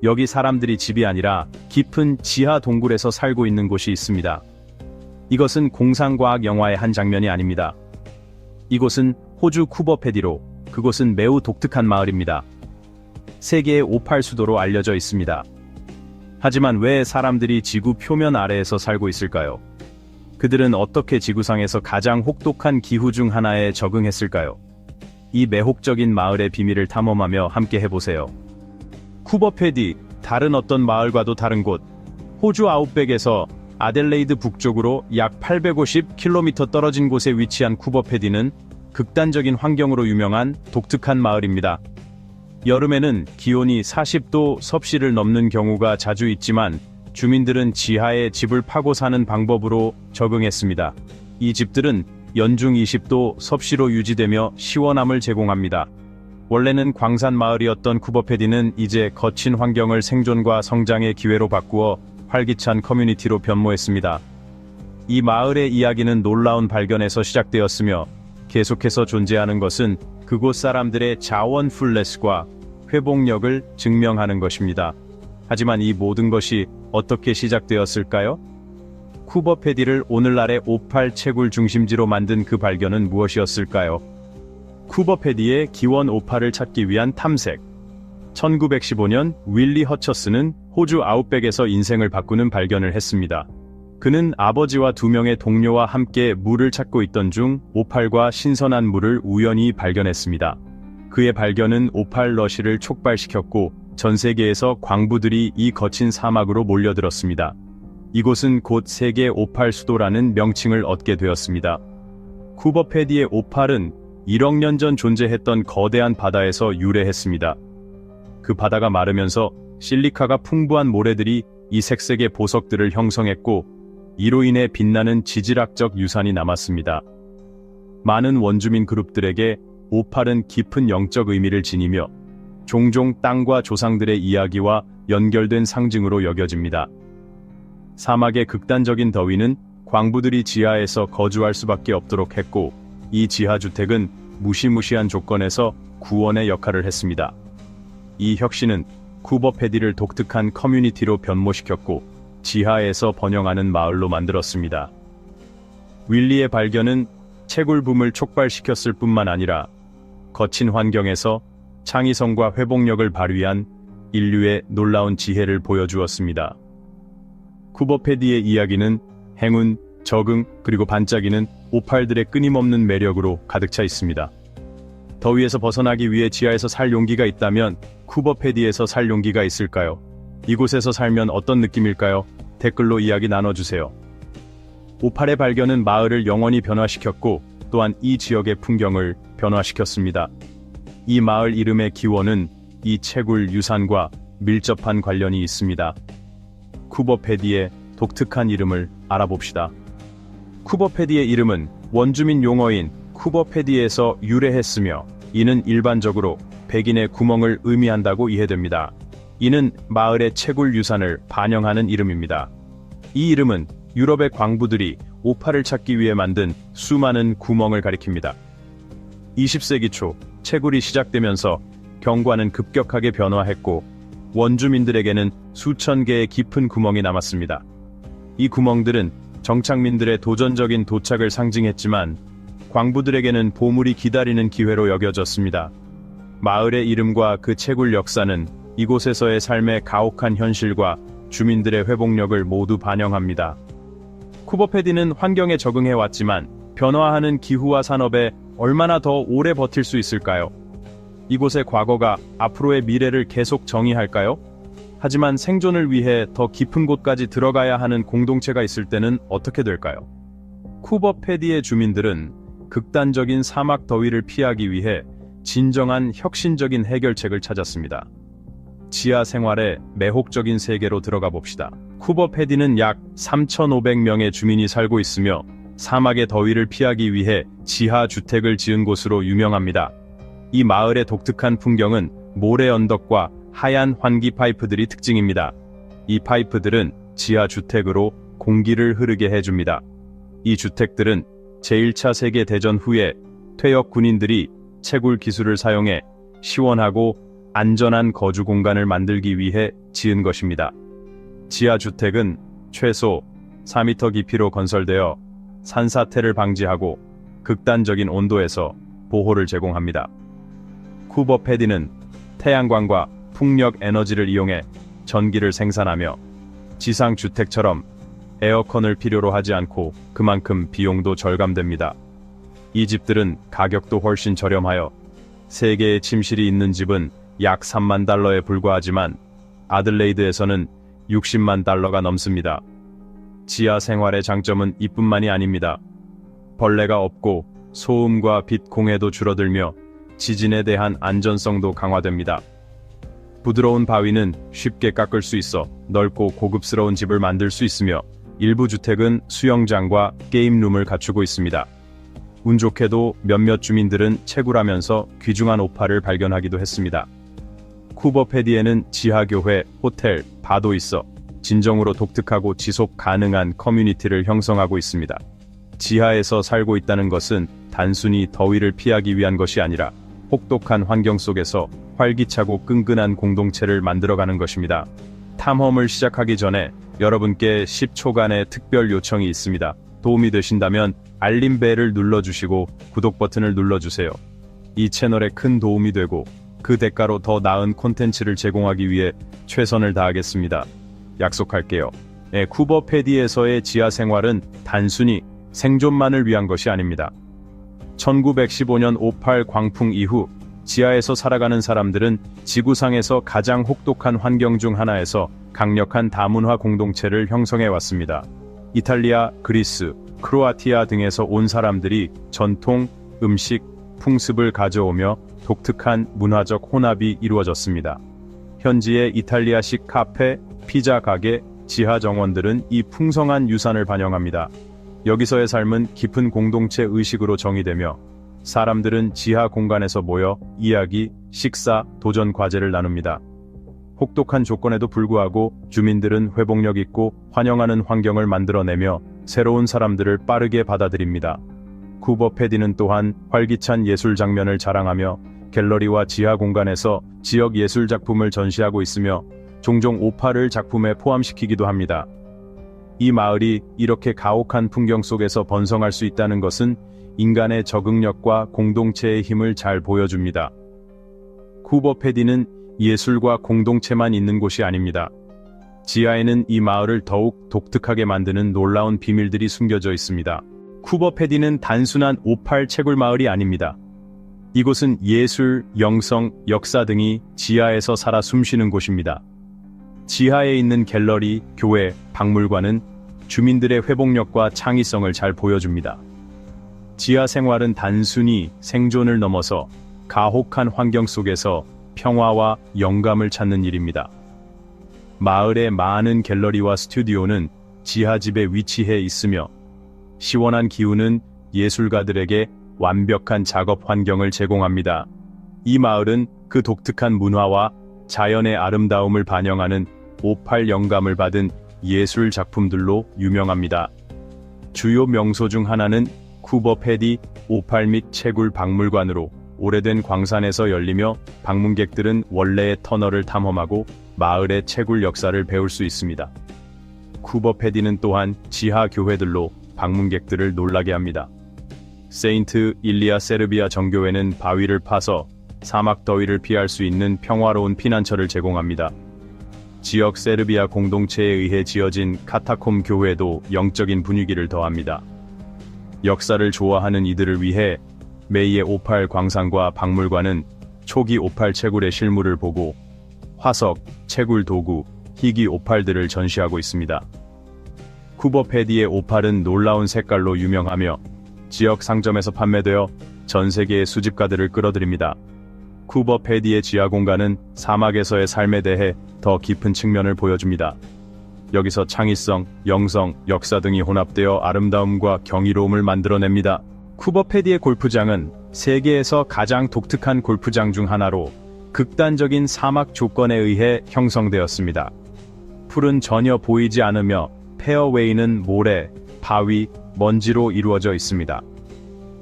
여기 사람들이 집이 아니라 깊은 지하 동굴에서 살고 있는 곳이 있습니다. 이것은 공상과학 영화의 한 장면이 아닙니다. 이곳은 호주 쿠버패디로, 그곳은 매우 독특한 마을입니다. 세계의 오팔 수도로 알려져 있습니다. 하지만 왜 사람들이 지구 표면 아래에서 살고 있을까요? 그들은 어떻게 지구상에서 가장 혹독한 기후 중 하나에 적응했을까요? 이 매혹적인 마을의 비밀을 탐험하며 함께 해보세요. 쿠버패디, 다른 어떤 마을과도 다른 곳. 호주 아웃백에서 아델레이드 북쪽으로 약 850km 떨어진 곳에 위치한 쿠버패디는 극단적인 환경으로 유명한 독특한 마을입니다. 여름에는 기온이 40도 섭씨를 넘는 경우가 자주 있지만 주민들은 지하에 집을 파고 사는 방법으로 적응했습니다. 이 집들은 연중 20도 섭씨로 유지되며 시원함을 제공합니다. 원래는 광산 마을이었던 쿠버패디는 이제 거친 환경을 생존과 성장의 기회로 바꾸어 활기찬 커뮤니티로 변모했습니다. 이 마을의 이야기는 놀라운 발견에서 시작되었으며 계속해서 존재하는 것은 그곳 사람들의 자원풀넷과 회복력을 증명하는 것입니다. 하지만 이 모든 것이 어떻게 시작되었을까요? 쿠버패디를 오늘날의 오팔 채굴 중심지로 만든 그 발견은 무엇이었을까요? 쿠버패디의 기원 오팔을 찾기 위한 탐색. 1915년 윌리 허처스는 호주 아웃백에서 인생을 바꾸는 발견을 했습니다. 그는 아버지와 2명의 동료와 함께 물을 찾고 있던 중 오팔과 신선한 물을 우연히 발견했습니다. 그의 발견은 오팔 러시를 촉발시켰고 전 세계에서 광부들이 이 거친 사막으로 몰려들었습니다. 이곳은 곧 세계 오팔 수도라는 명칭을 얻게 되었습니다. 쿠버패디의 오팔은 1억 년 전 존재했던 거대한 바다에서 유래했습니다. 그 바다가 마르면서 실리카가 풍부한 모래들이 이 색색의 보석들을 형성했고 이로 인해 빛나는 지질학적 유산이 남았습니다. 많은 원주민 그룹들에게 오팔은 깊은 영적 의미를 지니며 종종 땅과 조상들의 이야기와 연결된 상징으로 여겨집니다. 사막의 극단적인 더위는 광부들이 지하에서 거주할 수밖에 없도록 했고 이 지하주택은 무시무시한 조건에서 구원의 역할을 했습니다. 이 혁신은 쿠버패디를 독특한 커뮤니티로 변모시켰고 지하에서 번영하는 마을로 만들었습니다. 윌리의 발견은 채굴붐을 촉발시켰을 뿐만 아니라 거친 환경에서 창의성과 회복력을 발휘한 인류의 놀라운 지혜를 보여주었습니다. 쿠버패디의 이야기는 행운, 적응, 그리고 반짝이는 오팔들의 끊임없는 매력으로 가득 차 있습니다. 더위에서 벗어나기 위해 지하에서 살 용기가 있다면 쿠버패디에서 살 용기가 있을까요? 이곳에서 살면 어떤 느낌일까요? 댓글로 이야기 나눠주세요. 오팔의 발견은 마을을 영원히 변화시켰고 또한 이 지역의 풍경을 변화시켰습니다. 이 마을 이름의 기원은 이 채굴 유산과 밀접한 관련이 있습니다. 쿠버패디의 독특한 이름을 알아봅시다. 쿠버패디의 이름은 원주민 용어인 쿠버패디에서 유래했으며 이는 일반적으로 백인의 구멍을 의미한다고 이해됩니다. 이는 마을의 채굴 유산을 반영하는 이름입니다. 이 이름은 유럽의 광부들이 오팔을 찾기 위해 만든 수많은 구멍을 가리킵니다. 20세기 초 채굴이 시작되면서 경관은 급격하게 변화했고 원주민들에게는 수천 개의 깊은 구멍이 남았습니다. 이 구멍들은 정착민들의 도전적인 도착을 상징했지만 광부들에게는 보물이 기다리는 기회로 여겨졌습니다. 마을의 이름과 그 채굴 역사는 이곳에서의 삶의 가혹한 현실과 주민들의 회복력을 모두 반영합니다. 쿠버패디는 환경에 적응해왔지만 변화하는 기후와 산업에 얼마나 더 오래 버틸 수 있을까요? 이곳의 과거가 앞으로의 미래를 계속 정의할까요? 하지만 생존을 위해 더 깊은 곳까지 들어가야 하는 공동체가 있을 때는 어떻게 될까요? 쿠버패디의 주민들은 극단적인 사막 더위를 피하기 위해 진정한 혁신적인 해결책을 찾았습니다. 지하 생활의 매혹적인 세계로 들어가 봅시다. 쿠버패디는 약 3,500명의 주민이 살고 있으며 사막의 더위를 피하기 위해 지하 주택을 지은 곳으로 유명합니다. 이 마을의 독특한 풍경은 모래 언덕과 하얀 환기 파이프들이 특징입니다. 이 파이프들은 지하 주택으로 공기를 흐르게 해줍니다. 이 주택들은 제1차 세계대전 후에 퇴역 군인들이 채굴 기술을 사용해 시원하고 안전한 거주 공간을 만들기 위해 지은 것입니다. 지하주택은 최소 4m 깊이로 건설되어 산사태를 방지하고 극단적인 온도에서 보호를 제공합니다. 쿠버 패디는 태양광과 풍력 에너지를 이용해 전기를 생산하며 지상주택처럼 에어컨을 필요로 하지 않고 그만큼 비용도 절감됩니다. 이 집들은 가격도 훨씬 저렴하여 3개의 침실이 있는 집은 약 3만 달러에 불과하지만 아들레이드에서는 60만 달러가 넘습니다. 지하 생활의 장점은 이뿐만이 아닙니다. 벌레가 없고 소음과 빛 공해도 줄어들며 지진에 대한 안전성도 강화됩니다. 부드러운 바위는 쉽게 깎을 수 있어 넓고 고급스러운 집을 만들 수 있으며 일부 주택은 수영장과 게임룸을 갖추고 있습니다. 운 좋게도 몇몇 주민들은 채굴하면서 귀중한 오팔을 발견하기도 했습니다. 쿠버 패디에는 지하교회, 호텔, 바도 있어 진정으로 독특하고 지속 가능한 커뮤니티를 형성하고 있습니다. 지하에서 살고 있다는 것은 단순히 더위를 피하기 위한 것이 아니라 혹독한 환경 속에서 활기차고 끈끈한 공동체를 만들어가는 것입니다. 탐험을 시작하기 전에 여러분께 10초간의 특별 요청이 있습니다. 도움이 되신다면 알림벨을 눌러주시고 구독 버튼을 눌러주세요. 이 채널에 큰 도움이 되고 그 대가로 더 나은 콘텐츠를 제공하기 위해 최선을 다하겠습니다. 약속할게요. 네, 쿠버 패디에서의 지하 생활은 단순히 생존만을 위한 것이 아닙니다. 1915년 58 광풍 이후 지하에서 살아가는 사람들은 지구상에서 가장 혹독한 환경 중 하나에서 강력한 다문화 공동체를 형성해 왔습니다. 이탈리아, 그리스, 크로아티아 등에서 온 사람들이 전통, 음식, 풍습을 가져오며 독특한 문화적 혼합이 이루어졌습니다. 현지의 이탈리아식 카페, 피자 가게, 지하 정원들은 이 풍성한 유산을 반영합니다. 여기서의 삶은 깊은 공동체 의식으로 정의되며 사람들은 지하 공간에서 모여 이야기, 식사, 도전 과제를 나눕니다. 혹독한 조건에도 불구하고 주민들은 회복력 있고 환영하는 환경을 만들어내며 새로운 사람들을 빠르게 받아들입니다. 쿠버 패디는 또한 활기찬 예술 장면을 자랑하며 갤러리와 지하 공간에서 지역 예술 작품을 전시하고 있으며 종종 오파를 작품에 포함시키기도 합니다. 이 마을이 이렇게 가혹한 풍경 속에서 번성할 수 있다는 것은 인간의 적응력과 공동체의 힘을 잘 보여줍니다. 쿠버 패디는 예술과 공동체만 있는 곳이 아닙니다. 지하에는 이 마을을 더욱 독특하게 만드는 놀라운 비밀들이 숨겨져 있습니다. 쿠버 패디는 단순한 오팔 채굴 마을이 아닙니다. 이곳은 예술, 영성, 역사 등이 지하에서 살아 숨쉬는 곳입니다. 지하에 있는 갤러리, 교회, 박물관은 주민들의 회복력과 창의성을 잘 보여줍니다. 지하 생활은 단순히 생존을 넘어서 가혹한 환경 속에서 평화와 영감을 찾는 일입니다. 마을의 많은 갤러리와 스튜디오는 지하집에 위치해 있으며 시원한 기후는 예술가들에게 완벽한 작업 환경을 제공합니다. 이 마을은 그 독특한 문화와 자연의 아름다움을 반영하는 오팔 영감을 받은 예술 작품들로 유명합니다. 주요 명소 중 하나는 쿠버 패디 오팔 및 채굴 박물관으로 오래된 광산에서 열리며 방문객들은 원래의 터널을 탐험하고 마을의 채굴 역사를 배울 수 있습니다. 쿠버 패디는 또한 지하 교회들로 방문객들을 놀라게 합니다. 세인트 일리아 세르비아 정교회는 바위를 파서 사막 더위를 피할 수 있는 평화로운 피난처를 제공합니다. 지역 세르비아 공동체에 의해 지어진 카타콤 교회도 영적인 분위기를 더합니다. 역사를 좋아하는 이들을 위해 메이의 오팔 광산과 박물관은 초기 오팔 채굴의 실물을 보고 화석, 채굴 도구, 희귀 오팔들을 전시하고 있습니다. 쿠버 패디의 오팔은 놀라운 색깔로 유명하며 지역 상점에서 판매되어 전 세계의 수집가들을 끌어들입니다. 쿠버 패디의 지하 공간은 사막에서의 삶에 대해 더 깊은 측면을 보여줍니다. 여기서 창의성, 영성, 역사 등이 혼합되어 아름다움과 경이로움을 만들어냅니다. 쿠버 패디의 골프장은 세계에서 가장 독특한 골프장 중 하나로 극단적인 사막 조건에 의해 형성되었습니다. 풀은 전혀 보이지 않으며 페어웨이는 모래, 바위, 먼지로 이루어져 있습니다.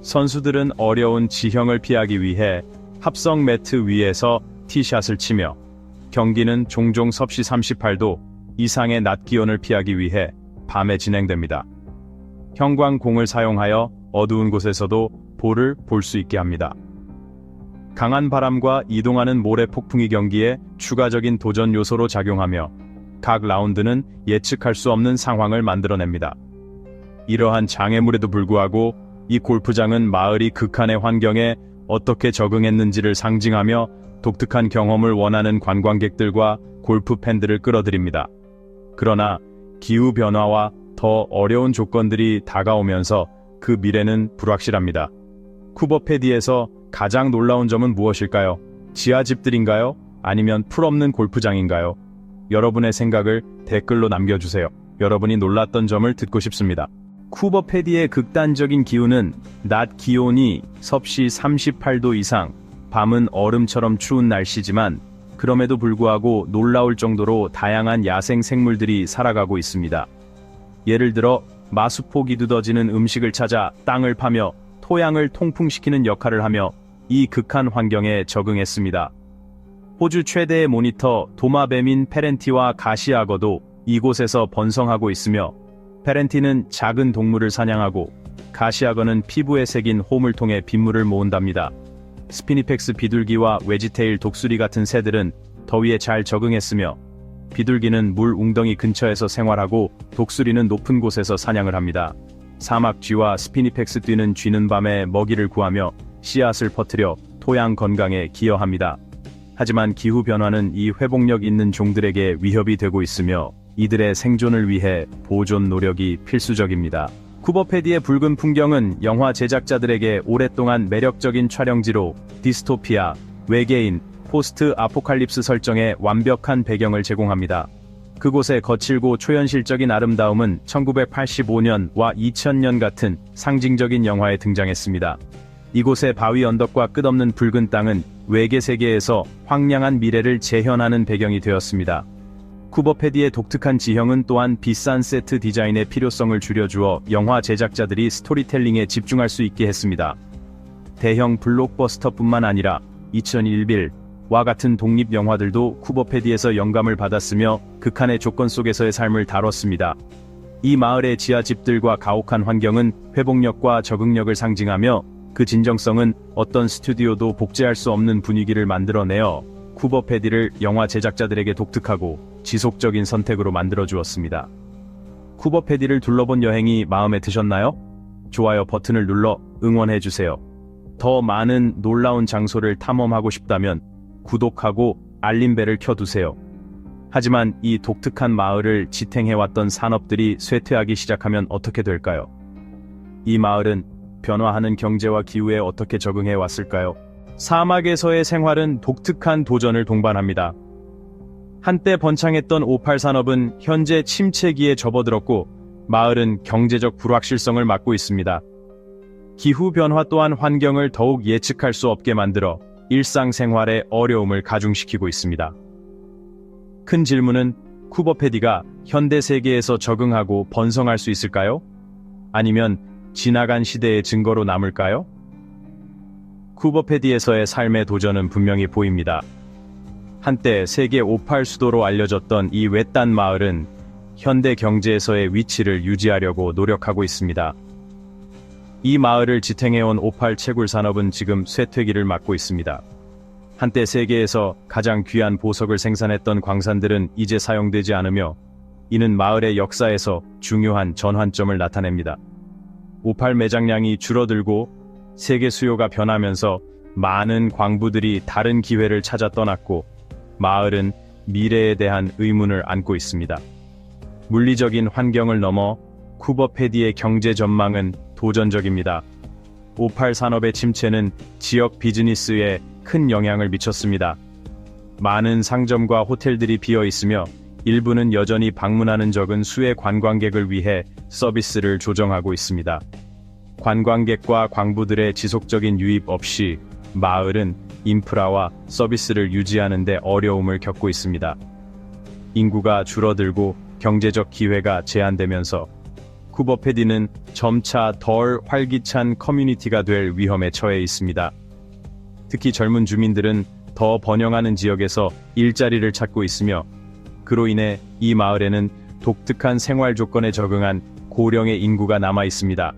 선수들은 어려운 지형을 피하기 위해 합성 매트 위에서 티샷을 치며 경기는 종종 섭씨 38도 이상의 낮 기온을 피하기 위해 밤에 진행됩니다. 형광공을 사용하여 어두운 곳에서도 볼을 볼 수 있게 합니다. 강한 바람과 이동하는 모래 폭풍이 경기에 추가적인 도전 요소로 작용하며 각 라운드는 예측할 수 없는 상황을 만들어냅니다. 이러한 장애물에도 불구하고 이 골프장은 마을이 극한의 환경에 어떻게 적응했는지를 상징하며 독특한 경험을 원하는 관광객들과 골프 팬들을 끌어들입니다. 그러나 기후변화와 더 어려운 조건들이 다가오면서 그 미래는 불확실합니다. 쿠버패디에서 가장 놀라운 점은 무엇일까요? 지하집들인가요? 아니면 풀없는 골프장인가요? 여러분의 생각을 댓글로 남겨주세요. 여러분이 놀랐던 점을 듣고 싶습니다. 쿠버패디의 극단적인 기후는 낮 기온이 섭씨 38도 이상, 밤은 얼음처럼 추운 날씨지만 그럼에도 불구하고 놀라울 정도로 다양한 야생 생물들이 살아가고 있습니다. 예를 들어 마수폭이 두더지는 음식을 찾아 땅을 파며 토양을 통풍시키는 역할을 하며 이 극한 환경에 적응했습니다. 호주 최대의 모니터 도마뱀인 페렌티와 가시악어도 이곳에서 번성하고 있으며 페렌티는 작은 동물을 사냥하고 가시악어는 피부에 새긴 홈을 통해 빗물을 모은답니다. 스피니펙스 비둘기와 외지테일 독수리 같은 새들은 더위에 잘 적응했으며 비둘기는 물 웅덩이 근처에서 생활하고 독수리는 높은 곳에서 사냥을 합니다. 사막 쥐와 스피니펙스 쥐는 쥐는 밤에 먹이를 구하며 씨앗을 퍼뜨려 토양 건강에 기여합니다. 하지만 기후변화는 이 회복력 있는 종들에게 위협이 되고 있으며 이들의 생존을 위해 보존 노력이 필수적입니다. 쿠버패디의 붉은 풍경은 영화 제작자들에게 오랫동안 매력적인 촬영지로 디스토피아, 외계인, 포스트 아포칼립스 설정에 완벽한 배경을 제공합니다. 그곳의 거칠고 초현실적인 아름다움은 1985년과 2000년 같은 상징적인 영화에 등장했습니다. 이곳의 바위 언덕과 끝없는 붉은 땅은 외계 세계에서 황량한 미래를 재현하는 배경이 되었습니다. 쿠버패디의 독특한 지형은 또한 비싼 세트 디자인의 필요성을 줄여주어 영화 제작자들이 스토리텔링에 집중할 수 있게 했습니다. 대형 블록버스터뿐만 아니라 2001와 같은 독립 영화들도 쿠버패디에서 영감을 받았으며 극한의 조건 속에서의 삶을 다뤘습니다. 이 마을의 지하집들과 가혹한 환경은 회복력과 적응력을 상징하며 그 진정성은 어떤 스튜디오도 복제할 수 없는 분위기를 만들어내어 쿠버패디를 영화 제작자들에게 독특하고 지속적인 선택으로 만들어주었습니다. 쿠버패디를 둘러본 여행이 마음에 드셨나요? 좋아요 버튼을 눌러 응원해주세요. 더 많은 놀라운 장소를 탐험하고 싶다면 구독하고 알림벨을 켜두세요. 하지만 이 독특한 마을을 지탱해왔던 산업들이 쇠퇴하기 시작하면 어떻게 될까요? 이 마을은 변화하는 경제와 기후에 어떻게 적응해 왔을까요? 사막에서의 생활은 독특한 도전을 동반합니다. 한때 번창했던 오팔 산업은 현재 침체기에 접어들었고 마을은 경제적 불확실성을 맞고 있습니다. 기후 변화 또한 환경을 더욱 예측할 수 없게 만들어 일상생활의 어려움을 가중시키고 있습니다. 큰 질문은 쿠버패디가 현대 세계에서 적응하고 번성할 수 있을까요? 아니면 지나간 시대의 증거로 남을까요? 쿠버패디에서의 삶의 도전은 분명히 보입니다. 한때 세계 오팔 수도로 알려졌던 이 외딴 마을은 현대 경제에서의 위치를 유지하려고 노력하고 있습니다. 이 마을을 지탱해온 오팔 채굴 산업은 지금 쇠퇴기를 맞고 있습니다. 한때 세계에서 가장 귀한 보석을 생산했던 광산들은 이제 사용되지 않으며 이는 마을의 역사에서 중요한 전환점을 나타냅니다. 오팔 매장량이 줄어들고 세계 수요가 변하면서 많은 광부들이 다른 기회를 찾아 떠났고 마을은 미래에 대한 의문을 안고 있습니다. 물리적인 환경을 넘어 쿠버패디의 경제 전망은 도전적입니다. 오팔 산업의 침체는 지역 비즈니스에 큰 영향을 미쳤습니다. 많은 상점과 호텔들이 비어 있으며 일부는 여전히 방문하는 적은 수의 관광객을 위해 서비스를 조정하고 있습니다. 관광객과 광부들의 지속적인 유입 없이 마을은 인프라와 서비스를 유지하는 데 어려움을 겪고 있습니다. 인구가 줄어들고 경제적 기회가 제한되면서 쿠버패디는 점차 덜 활기찬 커뮤니티가 될 위험에 처해 있습니다. 특히 젊은 주민들은 더 번영하는 지역에서 일자리를 찾고 있으며, 그로 인해 이 마을에는 독특한 생활 조건에 적응한 고령의 인구가 남아 있습니다.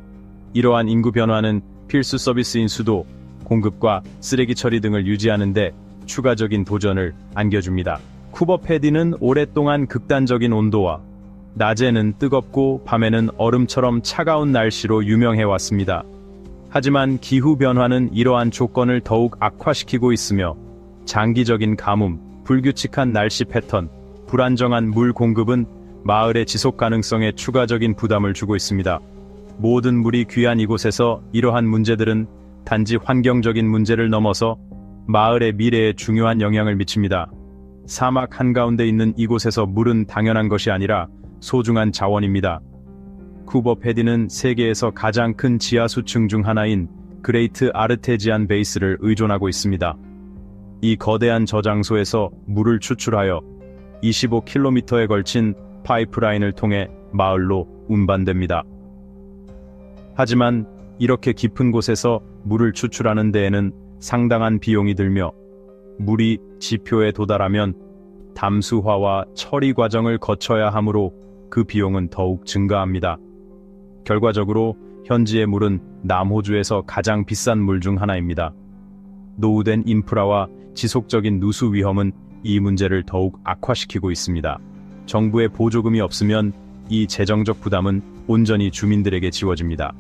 이러한 인구 변화는 필수 서비스인 수도, 공급과 쓰레기 처리 등을 유지하는 데 추가적인 도전을 안겨줍니다. 쿠버 패디는 오랫동안 극단적인 온도와 낮에는 뜨겁고 밤에는 얼음처럼 차가운 날씨로 유명해왔습니다. 하지만 기후 변화는 이러한 조건을 더욱 악화시키고 있으며, 장기적인 가뭄, 불규칙한 날씨 패턴, 불안정한 물 공급은 마을의 지속 가능성에 추가적인 부담을 주고 있습니다. 모든 물이 귀한 이곳에서 이러한 문제들은 단지 환경적인 문제를 넘어서 마을의 미래에 중요한 영향을 미칩니다. 사막 한가운데 있는 이곳에서 물은 당연한 것이 아니라 소중한 자원입니다. 쿠버 패디는 세계에서 가장 큰 지하수층 중 하나인 그레이트 아르테지안 베이스를 의존하고 있습니다. 이 거대한 저장소에서 물을 추출하여 25km에 걸친 파이프라인을 통해 마을로 운반됩니다. 하지만 이렇게 깊은 곳에서 물을 추출하는 데에는 상당한 비용이 들며, 물이 지표에 도달하면 담수화와 처리 과정을 거쳐야 하므로 그 비용은 더욱 증가합니다. 결과적으로 현지의 물은 남호주에서 가장 비싼 물 중 하나입니다. 노후된 인프라와 지속적인 누수 위험은 이 문제를 더욱 악화시키고 있습니다. 정부의 보조금이 없으면 이 재정적 부담은 온전히 주민들에게 지워집니다.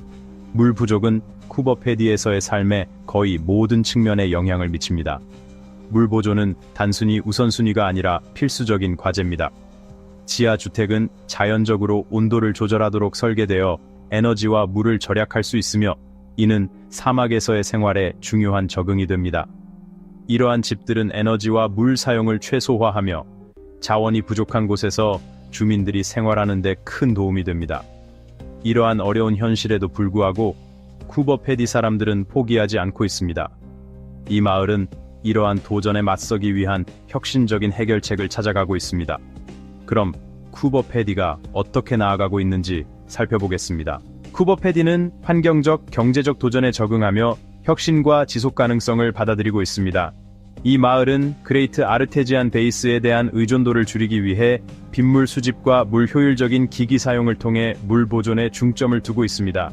물 부족은 쿠버 패디에서의 삶의 거의 모든 측면에 영향을 미칩니다. 물 보조는 단순히 우선순위가 아니라 필수적인 과제입니다. 지하주택은 자연적으로 온도를 조절하도록 설계되어 에너지와 물을 절약할 수 있으며, 이는 사막에서의 생활에 중요한 적응이 됩니다. 이러한 집들은 에너지와 물 사용을 최소화하며 자원이 부족한 곳에서 주민들이 생활하는 데 큰 도움이 됩니다. 이러한 어려운 현실에도 불구하고 쿠버 패디 사람들은 포기하지 않고 있습니다. 이 마을은 이러한 도전에 맞서기 위한 혁신적인 해결책을 찾아가고 있습니다. 그럼 쿠버 패디가 어떻게 나아가고 있는지 살펴보겠습니다. 쿠버 패디는 환경적, 경제적 도전에 적응하며 혁신과 지속 가능성을 받아들이고 있습니다. 이 마을은 그레이트 아르테지안 베이스에 대한 의존도를 줄이기 위해 빗물 수집과 물 효율적인 기기 사용을 통해 물 보존에 중점을 두고 있습니다.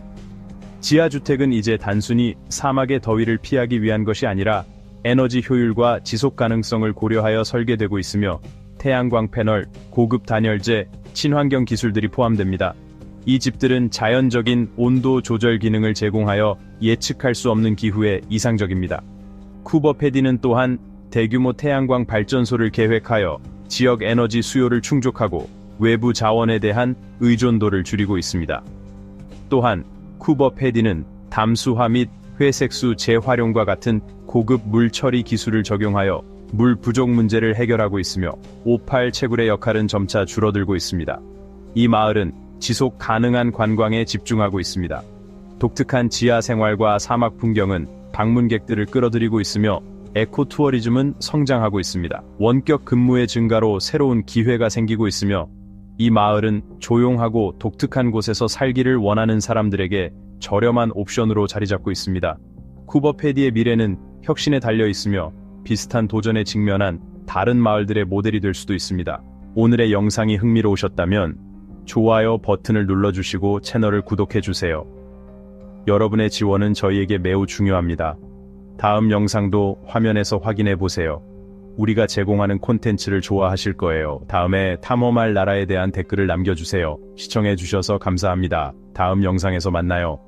지하주택은 이제 단순히 사막의 더위를 피하기 위한 것이 아니라 에너지 효율과 지속 가능성을 고려하여 설계되고 있으며, 태양광 패널, 고급 단열재, 친환경 기술들이 포함됩니다. 이 집들은 자연적인 온도 조절 기능을 제공하여 예측할 수 없는 기후에 이상적입니다. 쿠버 패디는 또한 대규모 태양광 발전소를 계획하여 지역 에너지 수요를 충족하고 외부 자원에 대한 의존도를 줄이고 있습니다. 또한 쿠버 패디는 담수화 및 회색수 재활용과 같은 고급 물 처리 기술을 적용하여 물 부족 문제를 해결하고 있으며, 오팔 채굴의 역할은 점차 줄어들고 있습니다. 이 마을은 지속 가능한 관광에 집중하고 있습니다. 독특한 지하 생활과 사막 풍경은 방문객들을 끌어들이고 있으며, 에코 투어리즘은 성장하고 있습니다. 원격 근무의 증가로 새로운 기회가 생기고 있으며, 이 마을은 조용하고 독특한 곳에서 살기를 원하는 사람들에게 저렴한 옵션으로 자리잡고 있습니다. 쿠버 패디의 미래는 혁신에 달려 있으며, 비슷한 도전에 직면한 다른 마을들의 모델이 될 수도 있습니다. 오늘의 영상이 흥미로우셨다면 좋아요 버튼을 눌러주시고 채널을 구독해주세요. 여러분의 지원은 저희에게 매우 중요합니다. 다음 영상도 화면에서 확인해보세요. 우리가 제공하는 콘텐츠를 좋아하실 거예요. 다음에 탐험할 나라에 대한 댓글을 남겨주세요. 시청해주셔서 감사합니다. 다음 영상에서 만나요.